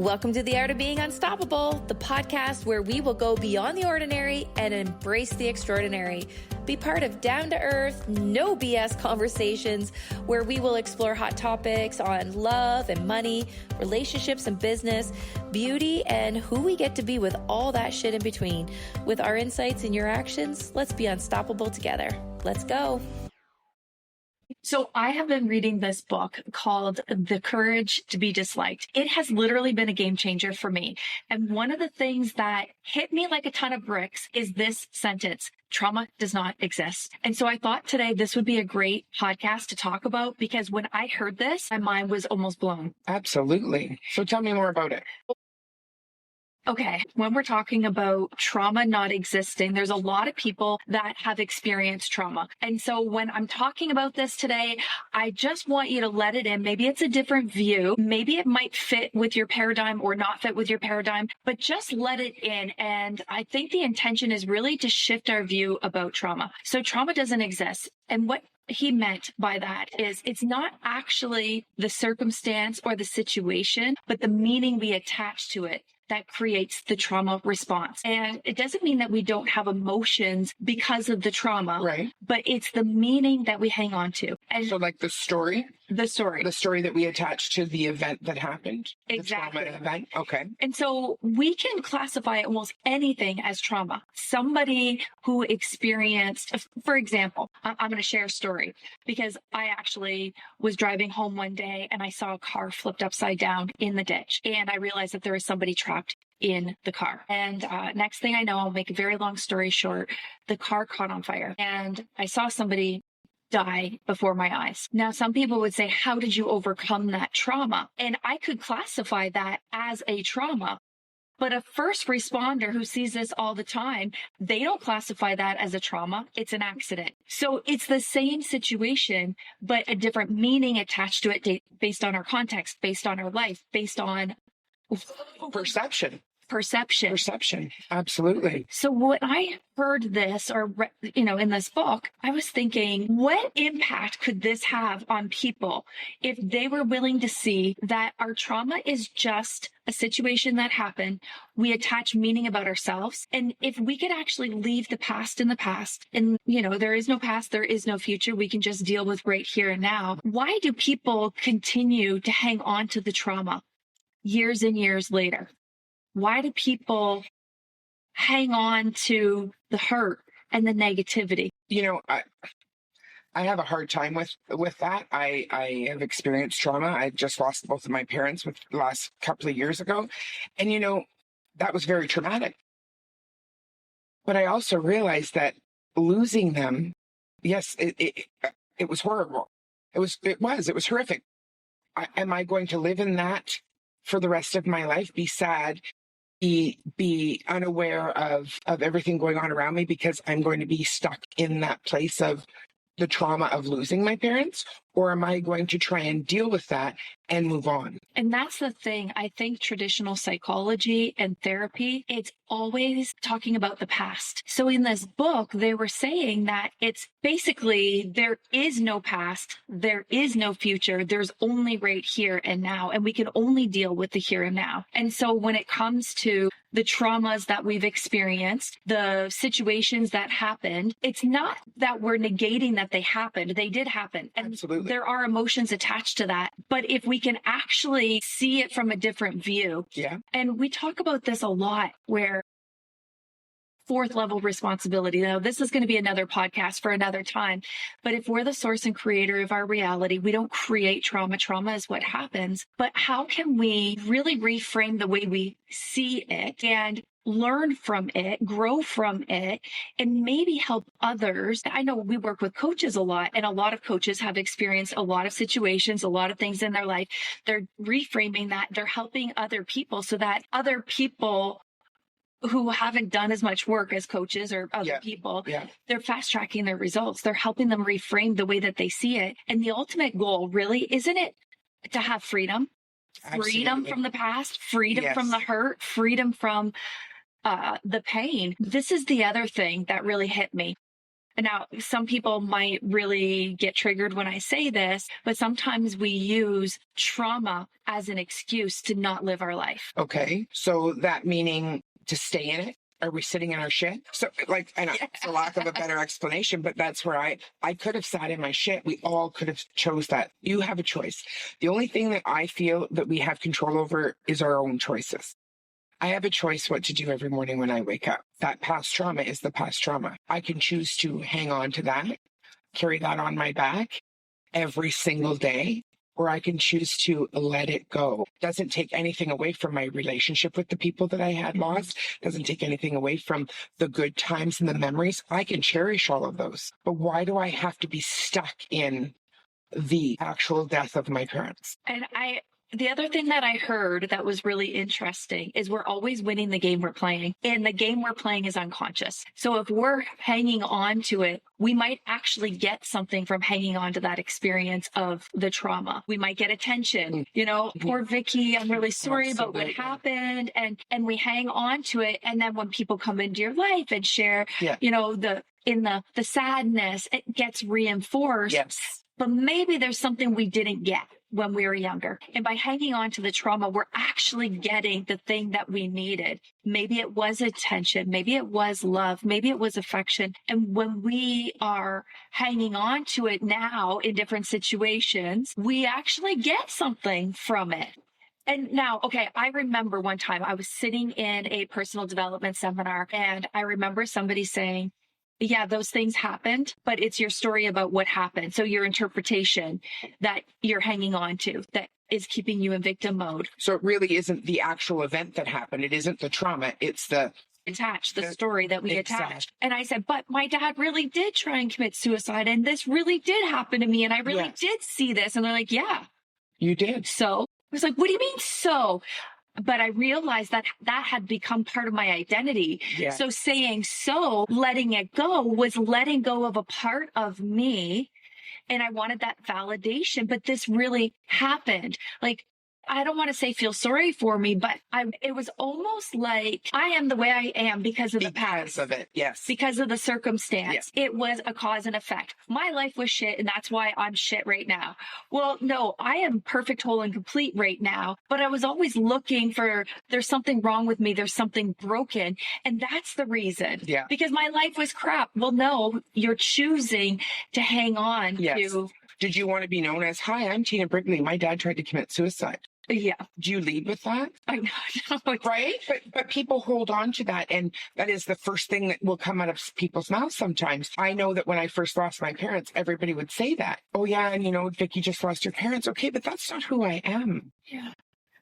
Welcome to The Art of Being Unstoppable, the podcast where we will go beyond the ordinary and embrace the extraordinary. Be part of down-to-earth, no BS conversations where we will explore hot topics on love and money, relationships and business, beauty, and who we get to be with all that shit in between. With our insights and your actions, let's be unstoppable together. Let's go. So I have been reading this book called The Courage to Be Disliked. It has literally been a game changer for me. And one of the things that hit me like a ton of bricks is this sentence: trauma does not exist. And so I thought today this would be a great podcast to talk about, because when I heard this, my mind was almost blown. Absolutely. So tell me more about it. Okay, when we're talking about trauma not existing, there's a lot of people that have experienced trauma. And so when I'm talking about this today, I just want you to let it in. Maybe it's a different view. Maybe it might fit with your paradigm or not fit with your paradigm, but just let it in. And I think the intention is really to shift our view about trauma. So trauma doesn't exist. And what he meant by that is it's not actually the circumstance or the situation, but the meaning we attach to it that creates the trauma response. And it doesn't mean that we don't have emotions because of the trauma, Right. But it's the meaning that we hang on to. And So like the story that we attach to the event that happened. Exactly. The trauma event. Okay. And so we can classify almost anything as trauma. Somebody who experienced, for example, I'm going to share a story because I actually was driving home one day and I saw a car flipped upside down in the ditch. And I realized that there was somebody trapped in the car. And next thing I know, I'll make a very long story short, the car caught on fire and I saw somebody die before my eyes. Now, some people would say, how did you overcome that trauma? And I could classify that as a trauma. But a first responder who sees this all the time, they don't classify that as a trauma. It's an accident. So it's the same situation, but a different meaning attached to it based on our context, based on our life, based on Perception. Absolutely. So when I heard this in this book, I was thinking, what impact could this have on people if they were willing to see that our trauma is just a situation that happened? We attach meaning about ourselves. And if we could actually leave the past in the past and, there is no past, there is no future. We can just deal with right here and now. Why do people continue to hang on to the trauma years and years later? Why do people hang on to the hurt and the negativity? I have a hard time with that. I have experienced trauma. I just lost both of my parents the last couple of years ago. And, that was very traumatic. But I also realized that losing them, yes, it was horrible. It was horrific. Am I going to live in that for the rest of my life, be sad, be unaware of everything going on around me because I'm going to be stuck in that place of the trauma of losing my parents? Or am I going to try and deal with that and move on? And that's the thing. I think traditional psychology and therapy, it's always talking about the past. So in this book, they were saying that it's basically there is no past, there is no future, there's only right here and now, and we can only deal with the here and now. And so when it comes to the traumas that we've experienced, the situations that happened, it's not that we're negating that they happened. They did happen. And Absolutely. There are emotions attached to that. But if we can actually see it from a different view, and we talk about this a lot, where fourth level responsibility. Now, this is going to be another podcast for another time. But if we're the source and creator of our reality, we don't create trauma. Trauma is what happens. But how can we really reframe the way we see it and learn from it, grow from it, and maybe help others? I know we work with coaches a lot, and a lot of coaches have experienced a lot of situations, a lot of things in their life. They're reframing that. They're helping other people so that other people who haven't done as much work as coaches or other people, they're fast tracking their results. They're helping them reframe the way that they see it. And the ultimate goal really, isn't it to have freedom? Absolutely. Freedom from the past, freedom from the hurt, freedom from the pain. This is the other thing that really hit me. Now, some people might really get triggered when I say this, but sometimes we use trauma as an excuse to not live our life. Okay. So that meaning to stay in it? Are we sitting in our shit? So like, I know, for lack of a better explanation, but that's where I could have sat in my shit. We all could have chose that. You have a choice. The only thing that I feel that we have control over is our own choices. I have a choice what to do every morning when I wake up. That past trauma is the past trauma. I can choose to hang on to that, carry that on my back every single day, or I can choose to let it go. Doesn't take anything away from my relationship with the people that I had lost. Doesn't take anything away from the good times and the memories. I can cherish all of those. But why do I have to be stuck in the actual death of my parents? And the other thing that I heard that was really interesting is we're always winning the game we're playing, and the game we're playing is unconscious. So if we're hanging on to it, we might actually get something from hanging on to that experience of the trauma. We might get attention, poor Vicky, I'm really sorry about what happened. And we hang on to it. And then when people come into your life and share, the sadness, it gets reinforced. Yes. But maybe there's something we didn't get when we were younger. And by hanging on to the trauma, we're actually getting the thing that we needed. Maybe it was attention. Maybe it was love. Maybe it was affection. And when we are hanging on to it now in different situations, we actually get something from it. And now, okay, I remember one time I was sitting in a personal development seminar, and I remember somebody saying, yeah, those things happened, but it's your story about what happened. So your interpretation that you're hanging on to that is keeping you in victim mode. So it really isn't the actual event that happened. It isn't the trauma. It's the story that we attached. And I said, but my dad really did try and commit suicide. And this really did happen to me. And I really did see this. And they're like, yeah, you did. So I was like, what do you mean so? But I realized that had become part of my identity. Yeah. So saying so, letting it go was letting go of a part of me. And I wanted that validation, but this really happened. Like, I don't want to say feel sorry for me, but it was almost like I am the way I am because of the past. Because of it, yes. Because of the circumstance. Yes. It was a cause and effect. My life was shit, and that's why I'm shit right now. Well, no, I am perfect, whole, and complete right now, but I was always looking for, there's something wrong with me, there's something broken, and that's the reason. Yeah. Because my life was crap. Well, no, you're choosing to hang on to. Did you want to be known as, hi, I'm Tina Brigley. My dad tried to commit suicide. Yeah. Do you lead with that? I know. Right? But people hold on to that. And that is the first thing that will come out of people's mouths sometimes. I know that when I first lost my parents, everybody would say that. Oh, yeah. And, Vicky just lost her parents. Okay, but that's not who I am. Yeah.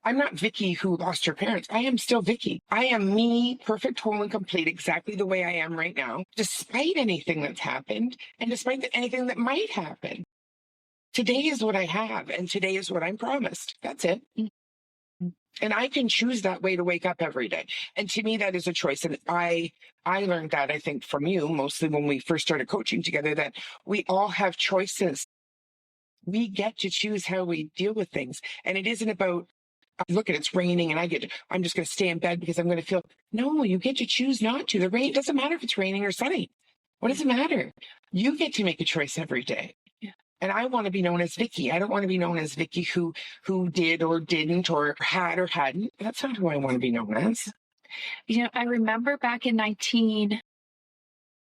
I'm not Vicky who lost her parents. I am still Vicky. I am me, perfect, whole, and complete, exactly the way I am right now, despite anything that's happened and despite anything that might happen. Today is what I have, and today is what I'm promised. That's it. And I can choose that way to wake up every day. And to me, that is a choice. And I learned that, I think, from you, mostly when we first started coaching together, that we all have choices. We get to choose how we deal with things. And it isn't about, look, it's raining and I'm just going to stay in bed because I'm going to feel, no, you get to choose not to. The rain doesn't matter if it's raining or sunny. What does it matter? You get to make a choice every day. And I want to be known as Vicky. I don't want to be known as Vicky who did or didn't or had or hadn't. That's not who I want to be known as. I remember back in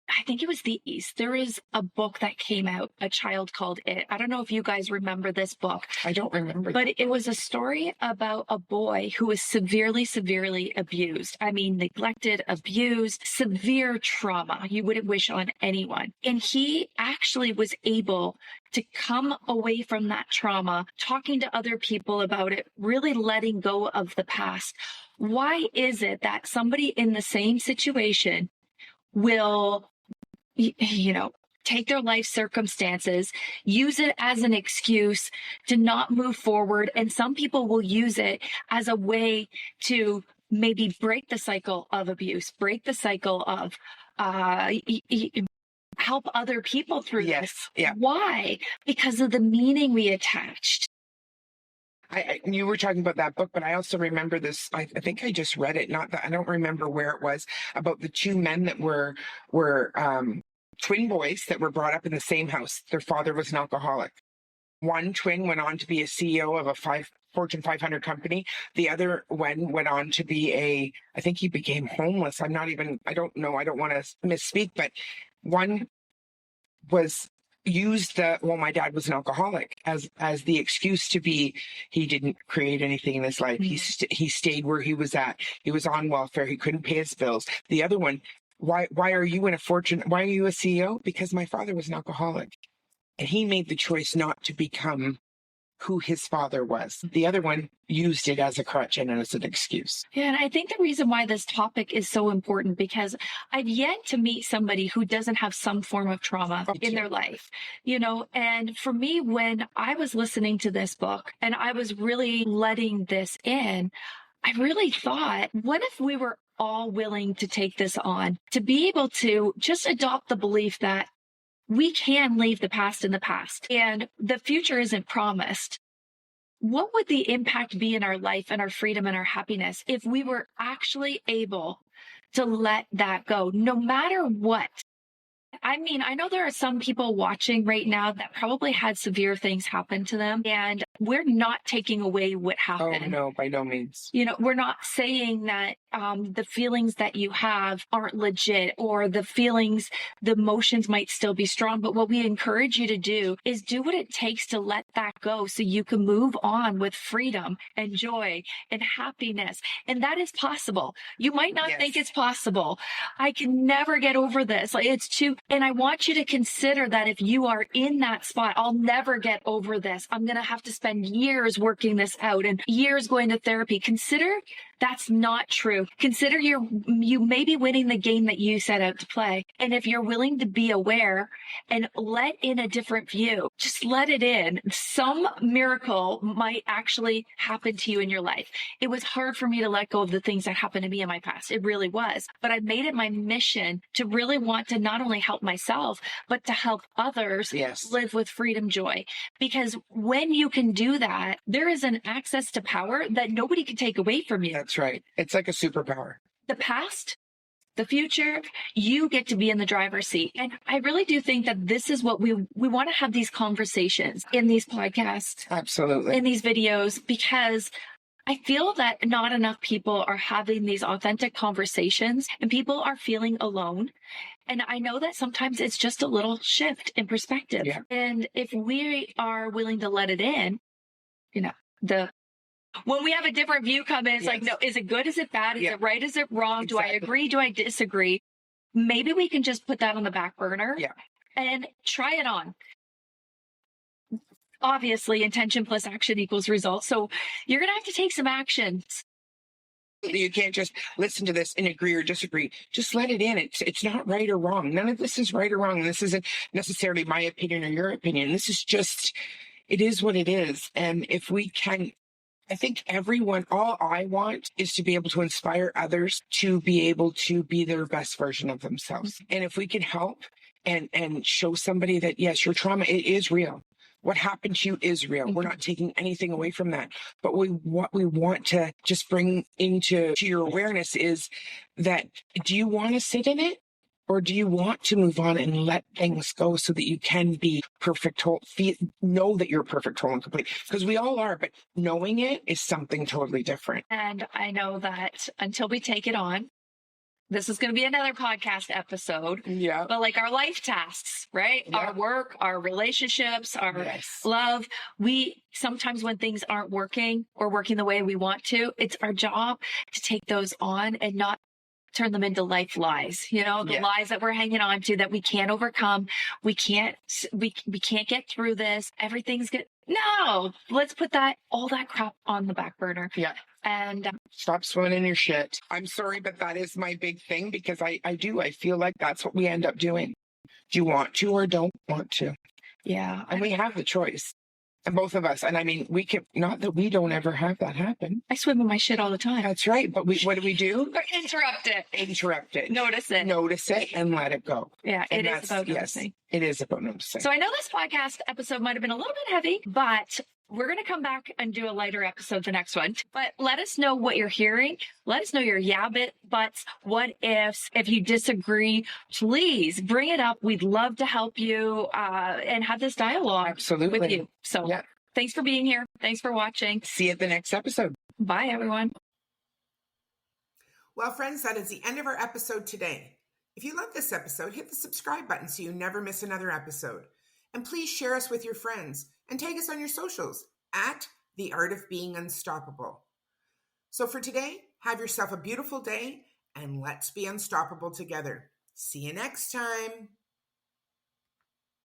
I think it was the East. There is a book that came out, A Child Called It. I don't know if you guys remember this book. I don't remember. But it was a story about a boy who was severely, severely abused. I mean, neglected, abused, severe trauma you wouldn't wish on anyone. And he actually was able to come away from that trauma, talking to other people about it, really letting go of the past. Why is it that somebody in the same situation will take their life circumstances, use it as an excuse to not move forward? And some people will use it as a way to maybe break the cycle of abuse, break the cycle of help other people through this. Yeah. Why? Because of the meaning we attached. You were talking about that book, but I also remember this. I think I just read it. Not that I don't remember where it was, about the two men that were twin boys that were brought up in the same house. Their father was an alcoholic. One twin went on to be a CEO of a Fortune 500 company. The other one went on to be I think he became homeless. I don't know. I don't want to misspeak, but one was my dad was an alcoholic as the excuse to be, he didn't create anything in his life. Mm-hmm. He stayed where he was at. He was on welfare. He couldn't pay his bills. The other one, why are you a CEO? Because my father was an alcoholic. And he made the choice not to become who his father was. The other one used it as a crutch and as an excuse. Yeah, and I think the reason why this topic is so important, because I've yet to meet somebody who doesn't have some form of trauma in their life, and for me, when I was listening to this book and I was really letting this in, I really thought, what if we were all willing to take this on, to be able to just adopt the belief that we can leave the past in the past and the future isn't promised. What would the impact be in our life and our freedom and our happiness if we were actually able to let that go, no matter what? I mean, I know there are some people watching right now that probably had severe things happen to them, and we're not taking away what happened. Oh, no, by no means. We're not saying that the feelings that you have aren't legit, or the emotions might still be strong. But what we encourage you to do is do what it takes to let that go so you can move on with freedom and joy and happiness. And that is possible. You might not think it's possible. I can never get over this. And I want you to consider that if you are in that spot, I'll never get over this. I'm going to have to spend years working this out and years going to therapy. Consider that's not true. Consider you may be winning the game that you set out to play. And if you're willing to be aware and let in a different view, just let it in. Some miracle might actually happen to you in your life. It was hard for me to let go of the things that happened to me in my past. It really was. But I made it my mission to really want to not only help myself, but to help others live with freedom, joy. Because when you can do that, there is an access to power that nobody can take away from you. That's right. It's like a superpower. The past, the future, you get to be in the driver's seat. And I really do think that this is what we want to have these conversations in these podcasts. Absolutely. In these videos, because I feel that not enough people are having these authentic conversations and people are feeling alone. And I know that sometimes it's just a little shift in perspective. Yeah. And if we are willing to let it in, when we have a different view come in, it's like, no, is it good? Is it bad? Is it right? Is it wrong? Exactly. Do I agree? Do I disagree? Maybe we can just put that on the back burner and try it on. Obviously, intention plus action equals results. So you're going to have to take some actions. You can't just listen to this and agree or disagree. Just let it in. It's not right or wrong. None of this is right or wrong. This isn't necessarily my opinion or your opinion. This is just, it is what it is. And if we can, I think all I want is to be able to inspire others to be able to be their best version of themselves. Mm-hmm. And if we can help and show somebody that, yes, your trauma, it is real. What happened to you is real. Mm-hmm. We're not taking anything away from that. But what we want to just bring into your awareness is that, do you want to sit in it? Or do you want to move on and let things go so that you can be perfect, whole, know that you're perfect, whole, and complete? Because we all are, but knowing it is something totally different. And I know that until we take it on, this is going to be another podcast episode. Yeah. But like our life tasks, right? Yeah. Our work, our relationships, our love. Sometimes when things aren't working or working the way we want to, it's our job to take those on and not turn them into life lies, the lies that we're hanging on to that we can't overcome. We can't get through this. Everything's good. No, let's put all that crap on the back burner. Yeah. And stop swimming in your shit. I'm sorry, but that is my big thing because I feel like that's what we end up doing. Do you want to or don't want to? Yeah. And we have the choice. And both of us. And I mean, we can, not that we don't ever have that happen. I swim in my shit all the time. That's right. But what do? Interrupt it. Notice it and let it go. Yeah, it is about noticing. It is about noticing. So I know this podcast episode might have been a little bit heavy, but We're going to come back and do a lighter episode, the next one. But let us know what you're hearing. Let us know your yeah buts, what ifs. If you disagree, please bring it up. We'd love to help you and have this dialogue Absolutely. with you. So thanks for being here. Thanks for watching. See you at the next episode. Bye, everyone. Well, friends, that is the end of our episode today. If you love this episode, hit the subscribe button so you never miss another episode. And please share us with your friends and tag us on your socials at The Art of Being Unstoppable. So for today, have yourself a beautiful day and let's be unstoppable together. See you next time.